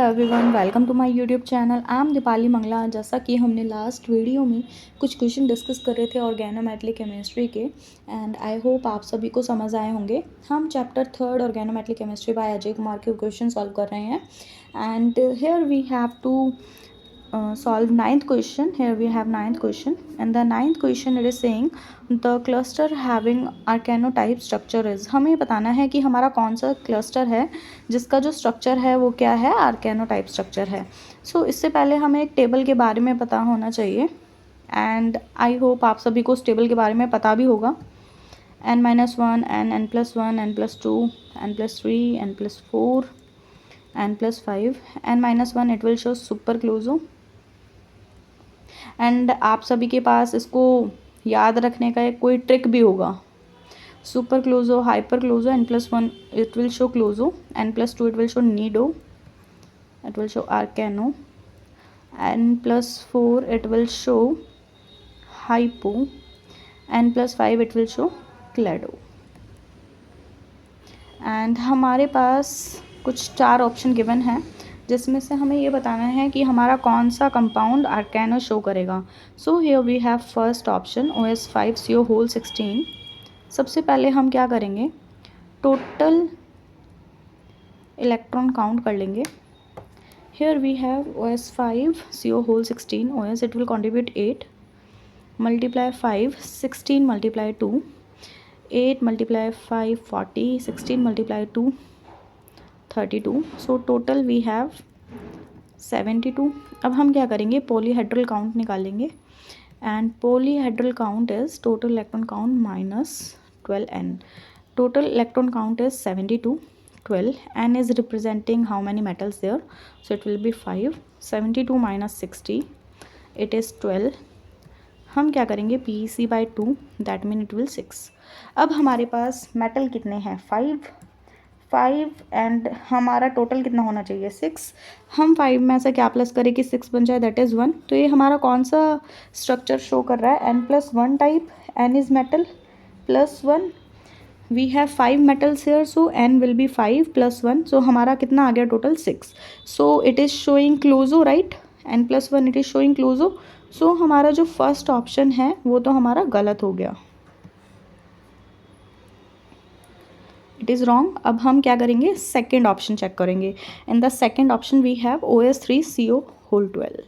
Hello everyone, welcome to my YouTube channel. I am Deepali Mangla. जैसा कि हमने लास्ट वीडियो में कुछ क्वेश्चन डिस्कस कर रहे थे ऑर्गेनोमेटलिक केमिस्ट्री के, एंड आई होप आप सभी को समझ आए होंगे। हम chapter 3 organometallic chemistry by Ajay Kumar के क्वेश्चन सॉल्व कर रहे हैं। And here we have to solve ninth question. Here we have ninth question, and the ninth question it is saying the cluster having arcanotype structure is। हमें बताना है कि हमारा कौन सा क्लस्टर है जिसका जो स्ट्रक्चर है वो क्या है, आर्केनोटाइप स्ट्रक्चर है। सो इससे पहले हमें एक टेबल के बारे में पता होना चाहिए, एंड आई होप आप सभी को उस टेबल के बारे में पता भी होगा। n-1, n+1, n+2, n+3, n+4, n+5, n-1 it will show super closo। And आप सभी के पास इसको याद रखने का एक कोई ट्रिक भी होगा। Super closo, hyper closo, n+1 it will show closo, n+2 it will show nido, it will show arachno, n+4 it will show hypho, n+5 it will show klado. And हमारे पास कुछ 4 ऑप्शन गिवन है जिसमें से हमें ये बताना है कि हमारा कौन सा कंपाउंड आर्केनो शो करेगा। So here we have first option OS5CO16। सबसे पहले हम क्या करेंगे, टोटल इलेक्ट्रॉन काउंट कर लेंगे। Here we have OS5CO16 OS it will contribute 8 multiply 5 16 multiply 2 8 multiply 5 40 16 multiply 2 32। So total we have 72। अब हम क्या करेंगे, पॉलीहेड्रल काउंट निकालेंगे, and polyhedral count is total electron count minus 12n। Total electron count is 72, 12, n is representing how many metals there, so it will be 5। 72 minus 60 it is 12। हम क्या करेंगे, PEC/2 that mean it will 6। अब हमारे पास metal कितने हैं, 5 and हमारा total कितना होना चाहिए, 6। हम 5 में से क्या प्लस करें कि 6 बन जाए, दैट इज़ 1। तो ये हमारा कौन सा स्ट्रक्चर शो कर रहा है, n+1 type, n is metal +1। We have 5 metals here, so n will be 5 + 1, सो हमारा कितना आ गया total 6। So it is showing closo, right, n+1 it is showing closo. So हमारा जो फर्स्ट ऑप्शन है वो तो हमारा गलत हो गया, इट इज़ रॉन्ग। अब हम क्या करेंगे, सेकेंड ऑप्शन चेक करेंगे। In the second option we have OS3CO12।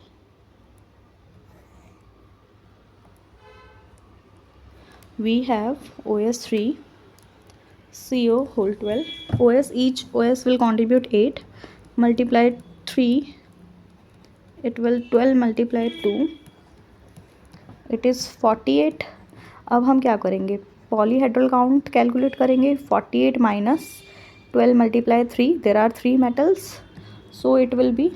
we have OS3CO12 OS, each OS will contribute 8 multiplied 3 it will 12 multiplied 2 it is 48। अब हम क्या करेंगे, पॉलीहेड्रल काउंट कैलकुलेट करेंगे। 48 minus 12 multiply 3, there are 3 metals, so it will be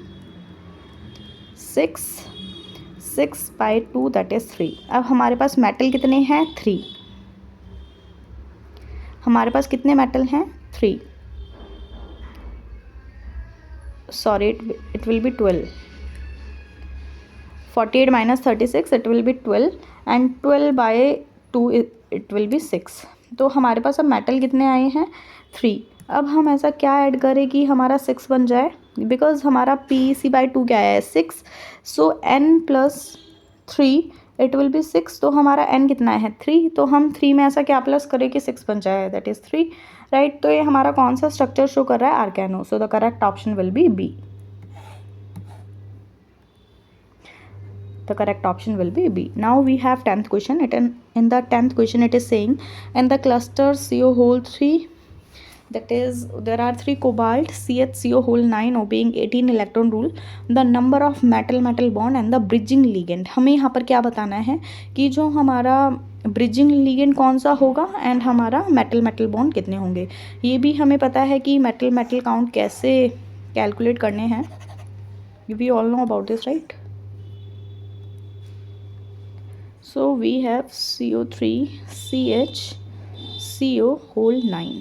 6/2 that is 3। अब हमारे पास metal कितने हैं, 3। हमारे पास कितने मेटल हैं, 3, sorry it will B 12। 48 minus 36 it will B 12, and 12/2 it will B 6। तो हमारे पास अब मेटल कितने आए हैं, 3। अब हम ऐसा क्या ऐड करें कि हमारा 6 बन जाए, बिकॉज हमारा PEC/2 क्या है, 6। सो n+3 इट विल बी 6। तो हमारा n कितना है, 3। तो हम 3 में ऐसा क्या प्लस करें कि 6 बन जाए, दैट इज़ 3, राइट। तो ये हमारा कौन सा स्ट्रक्चर शो कर रहा है, arachno. So the correct option will be B। The correct option will be B। Now we have 10th question. In the 10th question it is saying in the cluster CO3 that is there are 3 cobalt CH/CO9 obeying 18 electron rule, the number of metal bond and the bridging ligand। हमें यहाँ पर क्या बताना है कि जो हमारा bridging ligand कौन सा होगा एंड हमारा मेटल बॉन्ड कितने होंगे। ये भी हमें पता है कि मेटल काउंट कैसे कैलकुलेट करने हैं, we all know about this, right. So we have CO3 CH CO9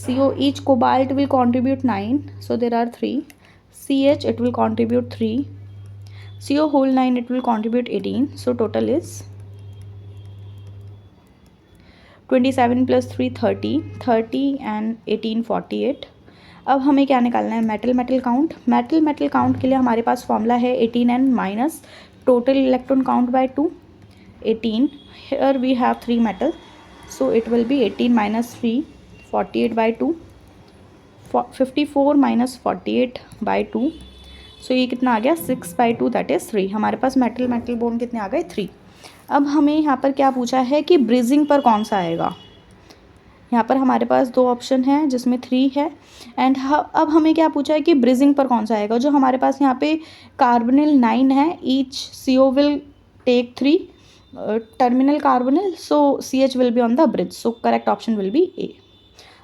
CO, each cobalt will contribute 9, so there are 3, CH it will contribute 3, CO9 it will contribute 18, so total is 27 + 3 30 and 18 48। अब हमें क्या निकालना है, metal metal count. Metal metal count के लिए हमारे पास formula है 18n minus total electron count by 2, 18. Here we have 3 metal, so it will be 18 minus 3, 48 by 2, 54 minus 48 by 2. सो ये कितना आ गया 6 by 2 दैट इज़ 3. हमारे पास मेटल मेटल बॉन्ड कितने आ गए 3. अब हमें यहाँ पर क्या पूछा है कि ब्रिजिंग पर कौन सा आएगा। यहाँ पर हमारे पास 2 ऑप्शन हैं जिसमें 3 है एंड अब हमें क्या पूछा है कि ब्रिजिंग पर कौन सा आएगा। जो हमारे पास यहाँ पे कार्बोनिल 9 है, each CO will take 3 terminal carbonyl, so CH will be on the bridge, so correct option will be A.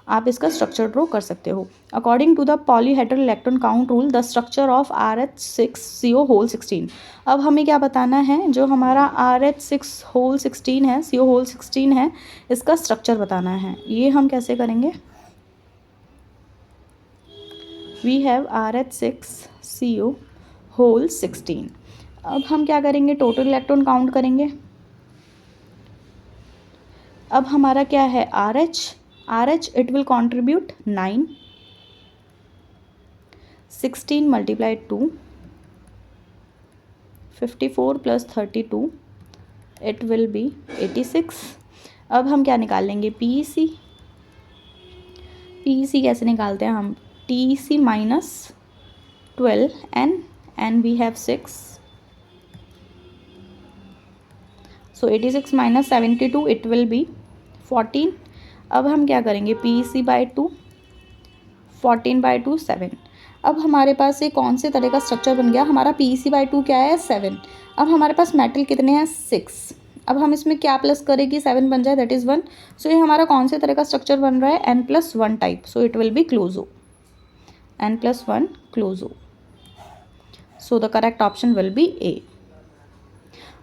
आप इसका स्ट्रक्चर ड्रॉ कर सकते हो। According to the polyhedral electron count rule the structure of RH6CO whole 16। अब हमें क्या बताना है, जो हमारा RH6 होल 16 है, CO होल 16 है, इसका स्ट्रक्चर बताना है। ये हम कैसे करेंगे, वी हैव RH6CO होल 16। अब हम क्या करेंगे, टोटल इलेक्ट्रॉन काउंट करेंगे। अब हमारा क्या है RH it will contribute 9, 16 multiply 2, 54 plus 32 it will B 86। अब हम क्या निकाल लेंगे, PEC कैसे निकालते हैं हम, TEC minus 12 n we have 6, so 86 minus 72 it will be 14। अब हम क्या करेंगे, PEC बाई 2, 14 बाई 2 7। अब हमारे पास ये कौन से तरह का स्ट्रक्चर बन गया, हमारा PEC बाई 2 क्या है 7। अब हमारे पास मेटल कितने हैं 6। अब हम इसमें क्या प्लस करें कि 7 बन जाए, दैट इज़ 1। सो ये हमारा कौन से तरह का स्ट्रक्चर बन रहा है, N+1 type, so it will be closo, N+1 closo. So the correct option will be A.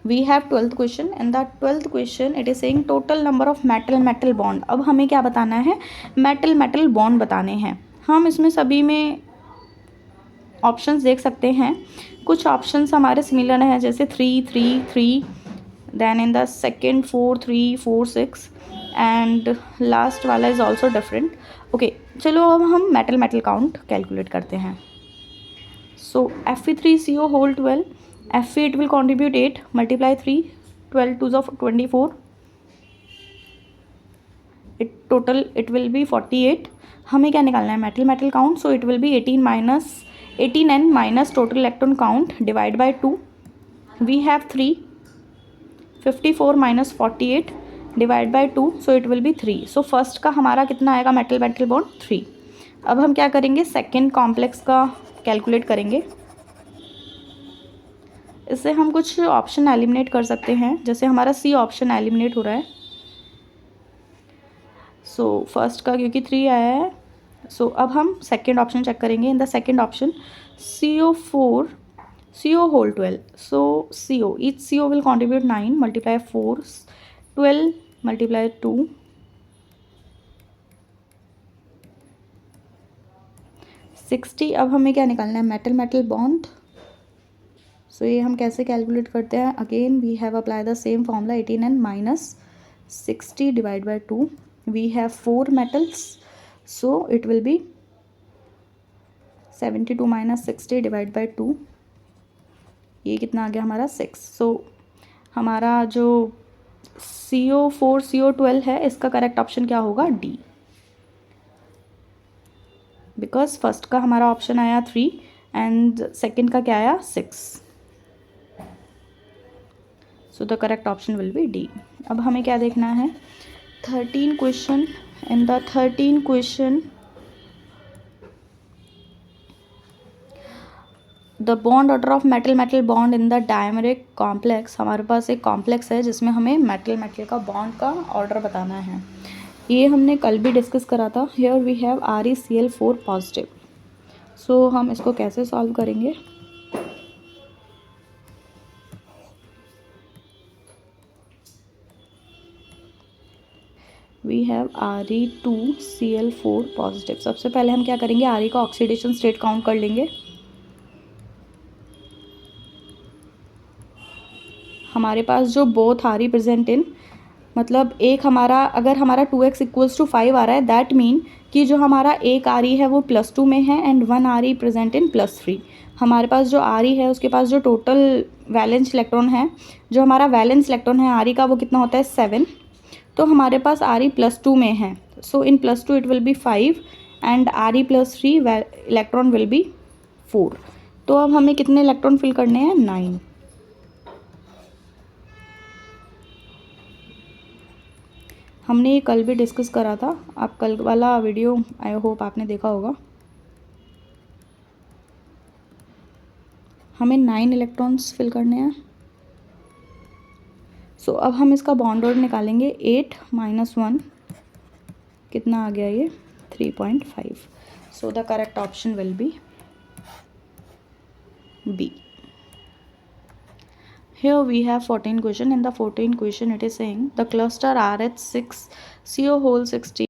We have 12th question and the 12th question it is saying total number of metal metal bond। अब हमें क्या बताना है, metal metal bond बताने हैं। हम इसमें सभी में ऑप्शंस देख सकते हैं, कुछ ऑप्शंस हमारे सिमिलर हैं, जैसे 3 3 3, then in the second 4 3 4 6 and last वाला इज़ ऑल्सो डिफरेंट। ओके, चलो अब हम मेटल मेटल काउंट कैलकुलेट करते हैं। So Fe3CO whole 12, Fe it will contribute 8, multiply 3, 12 2s of 24, total it will be 48। हमें क्या निकालना है, metal metal count, so it will be 18n minus total electron count divide by 2, we have 3, 54 minus 48 divide by 2, so it will be 3। So first का हमारा कितना आएगा metal metal bond 3। अब हम क्या करेंगे, सेकेंड कॉम्प्लेक्स का कैलकुलेट करेंगे। इससे हम कुछ ऑप्शन एलिमिनेट कर सकते हैं, जैसे हमारा C ऑप्शन एलिमिनेट हो रहा है। सो फर्स्ट का क्योंकि 3 आया है, सो अब हम सेकेंड ऑप्शन चेक करेंगे। In the second option CO4 CO whole 12, so CO each CO will contribute 9 multiply 4 12 multiply 2 60। अब हमें क्या निकालना है, मेटल मेटल बॉन्ड। सो ये हम कैसे कैलकुलेट करते हैं, again we have apply the same formula 18n minus 60 divide by 2, we have 4 metals, so it will be 72 minus 60 divide by 2, ये कितना आ गया हमारा 6। सो हमारा जो CO4 CO12 है, इसका करेक्ट ऑप्शन क्या होगा, D, बिकॉज फर्स्ट का हमारा ऑप्शन आया 3 एंड सेकेंड का क्या आया 6। So the correct option will be D। अब हमें क्या देखना है, 13 question. In the 13 question the bond order of metal metal bond in the dimeric complex. हमारे पास एक कॉम्प्लेक्स है जिसमें हमें मेटल मेटल का बॉन्ड का ऑर्डर बताना है। ये हमने कल भी डिस्कस करा था। Here we have ReCl4 positive. So हम इसको कैसे सॉल्व करेंगे, वी हैव Re2Cl4 पॉजिटिव। सबसे पहले हम क्या करेंगे, Re का ऑक्सीडेशन स्टेट काउंट कर लेंगे। हमारे पास जो बोथ Re प्रेजेंट इन मतलब एक हमारा, अगर हमारा 2x इक्वल्स टू 5 आ रहा है, दैट मीन कि जो हमारा एक आ रही है वो +2 में है एंड 1 आ रही प्रेजेंट इन +3। हमारे पास जो आ रही है उसके पास जो टोटल वैलेंस इलेक्ट्रॉन है, जो हमारा वैलेंस इलेक्ट्रॉन है आ रही का, वो कितना होता है 7। तो हमारे पास आ रही +2 में है, सो इन +2 इट विल बी 5 एंड आ रही +3 इलेक्ट्रॉन विल बी 4। तो अब हमें कितने इलेक्ट्रॉन फिल करने हैं? 9। हमने ये कल भी डिस्कस करा था, आप कल वाला वीडियो आई होप आपने देखा होगा। हमें 9 इलेक्ट्रॉन्स फिल करने हैं। सो अब हम इसका बॉन्ड ऑर्डर निकालेंगे। 8 - 1 कितना आ गया ये? 3.5। सो the correct option will be B. Here we have 14 question. In the 14 question it is saying the cluster RH6 CO hole 16